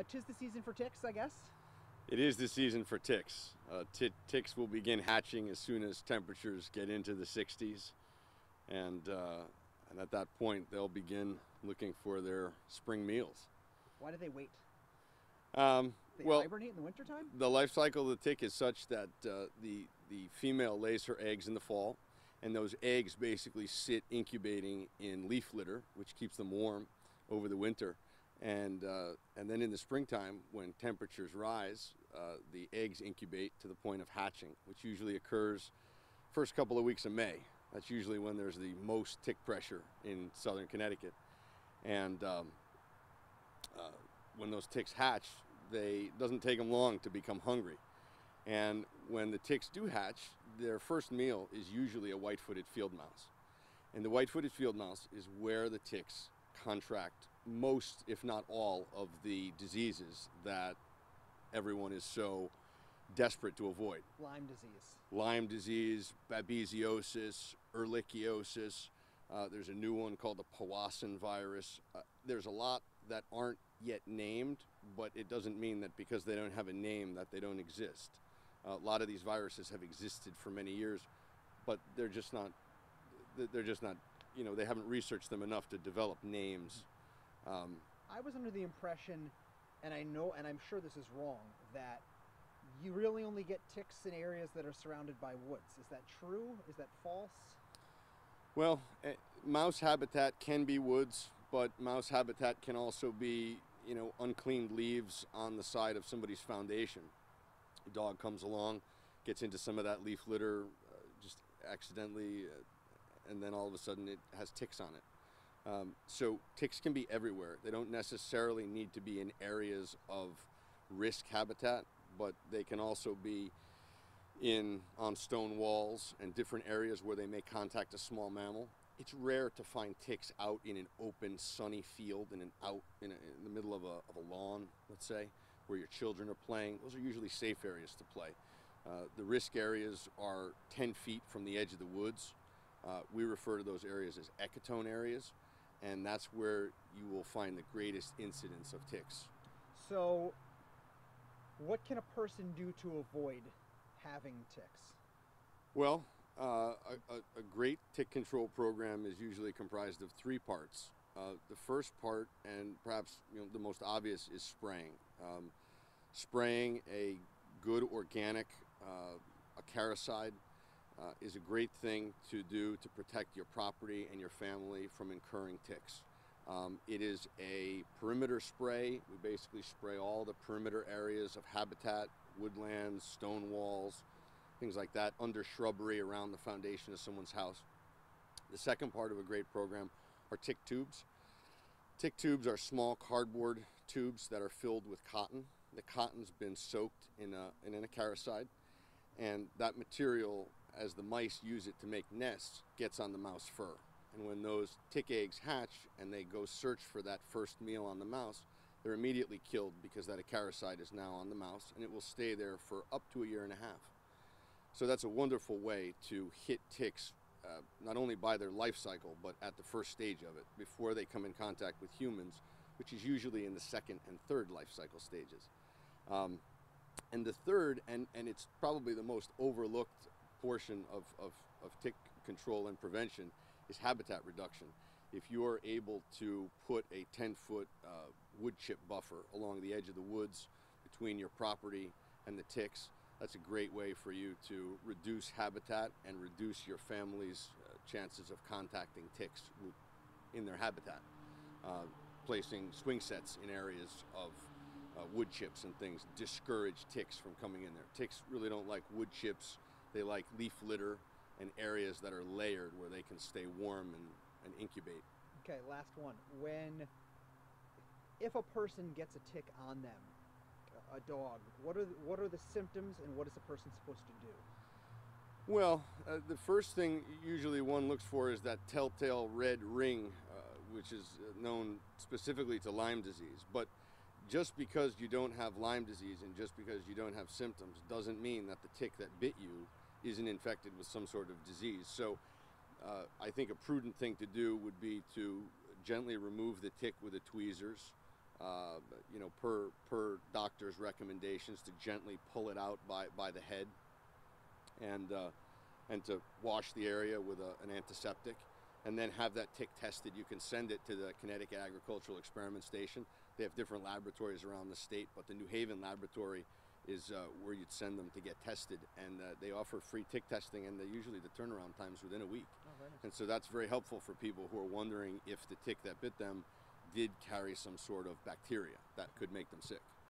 'Tis the season for ticks, I guess. It is the season for ticks. Ticks will begin hatching as soon as temperatures get into the 60s, and at that point they'll begin looking for their spring meals. Why do they wait? They Well, hibernate in the wintertime? the life cycle of the tick is such that the female lays her eggs in the fall, and those eggs basically sit incubating in leaf litter, which keeps them warm over the winter. And then in the springtime, when temperatures rise, the eggs incubate to the point of hatching, which usually occurs first couple of weeks of May. That's usually when there's the most tick pressure in southern Connecticut. And when those ticks hatch, it doesn't take them long to become hungry. And when the ticks do hatch, their first meal is usually a white-footed field mouse. And the white-footed field mouse is where the ticks contract most, if not all, of the diseases that everyone is so desperate to avoid. Lyme disease. Lyme disease, babesiosis, ehrlichiosis. There's a new one called the Powassan virus. There's a lot that aren't yet named, but it doesn't mean that because they don't have a name that they don't exist. A lot of these viruses have existed for many years, but they're just not, you know, they haven't researched them enough to develop names. I was under the impression, and I'm sure this is wrong, that you really only get ticks in areas that are surrounded by woods. Is that true? Is that false? Well, mouse habitat can be woods, but mouse habitat can also be, you know, uncleaned leaves on the side of somebody's foundation. A dog comes along, gets into some of that leaf litter just accidentally, and then all of a sudden it has ticks on it. So ticks can be everywhere. They don't necessarily need to be in areas of risk habitat, but they can also be on stone walls and different areas where they may contact a small mammal. It's rare to find ticks out in an open, sunny field in the middle of a lawn, let's say, where your children are playing. Those are usually safe areas to play. The risk areas are 10 feet from the edge of the woods. We refer to those areas as ecotone areas, and that's where you will find the greatest incidence of ticks. So, what can a person do to avoid having ticks? Well, a great tick control program is usually comprised of 3 parts. The first part, and perhaps the most obvious, is spraying. Spraying a good organic acaricide is a great thing to do to protect your property and your family from incurring ticks. It is a perimeter spray. We basically spray all the perimeter areas of habitat, woodlands, stone walls, things like that, under shrubbery around the foundation of someone's house. The second part of a great program are tick tubes. Tick tubes are small cardboard tubes that are filled with cotton. The cotton's been soaked in an acaricide, and that material, as the mice use it to make nests, gets on the mouse fur. And when those tick eggs hatch and they go search for that first meal on the mouse, they're immediately killed because that acaricide is now on the mouse, and it will stay there for up to 1.5 years. So that's a wonderful way to hit ticks, not only by their life cycle, but at the first stage of it, before they come in contact with humans, which is usually in the second and third life cycle stages. And the third, and it's probably the most overlooked portion of tick control and prevention, is habitat reduction. If you are able to put a 10-foot wood chip buffer along the edge of the woods between your property and the ticks, that's a great way for you to reduce habitat and reduce your family's chances of contacting ticks in their habitat. Placing swing sets in areas of wood chips and things discourage ticks from coming in there. Ticks really don't like wood chips. They like leaf litter and areas that are layered where they can stay warm and incubate. Okay, last one. If a person gets a tick on them, a dog, what are the symptoms, and what is the person supposed to do? Well, the first thing usually one looks for is that telltale red ring, which is known specifically to Lyme disease. But just because you don't have Lyme disease and just because you don't have symptoms doesn't mean that the tick that bit you isn't infected with some sort of disease. So I think a prudent thing to do would be to gently remove the tick with the tweezers, you know, per doctor's recommendations, to gently pull it out by the head, and to wash the area with an antiseptic, and then have that tick tested. You can send it to the Connecticut Agricultural Experiment Station. They have different laboratories around the state, but the New Haven laboratory is where you'd send them to get tested, and they offer free tick testing, and usually the turnaround time's within a week. Oh, very nice. And so that's very helpful for people who are wondering if the tick that bit them did carry some sort of bacteria that could make them sick.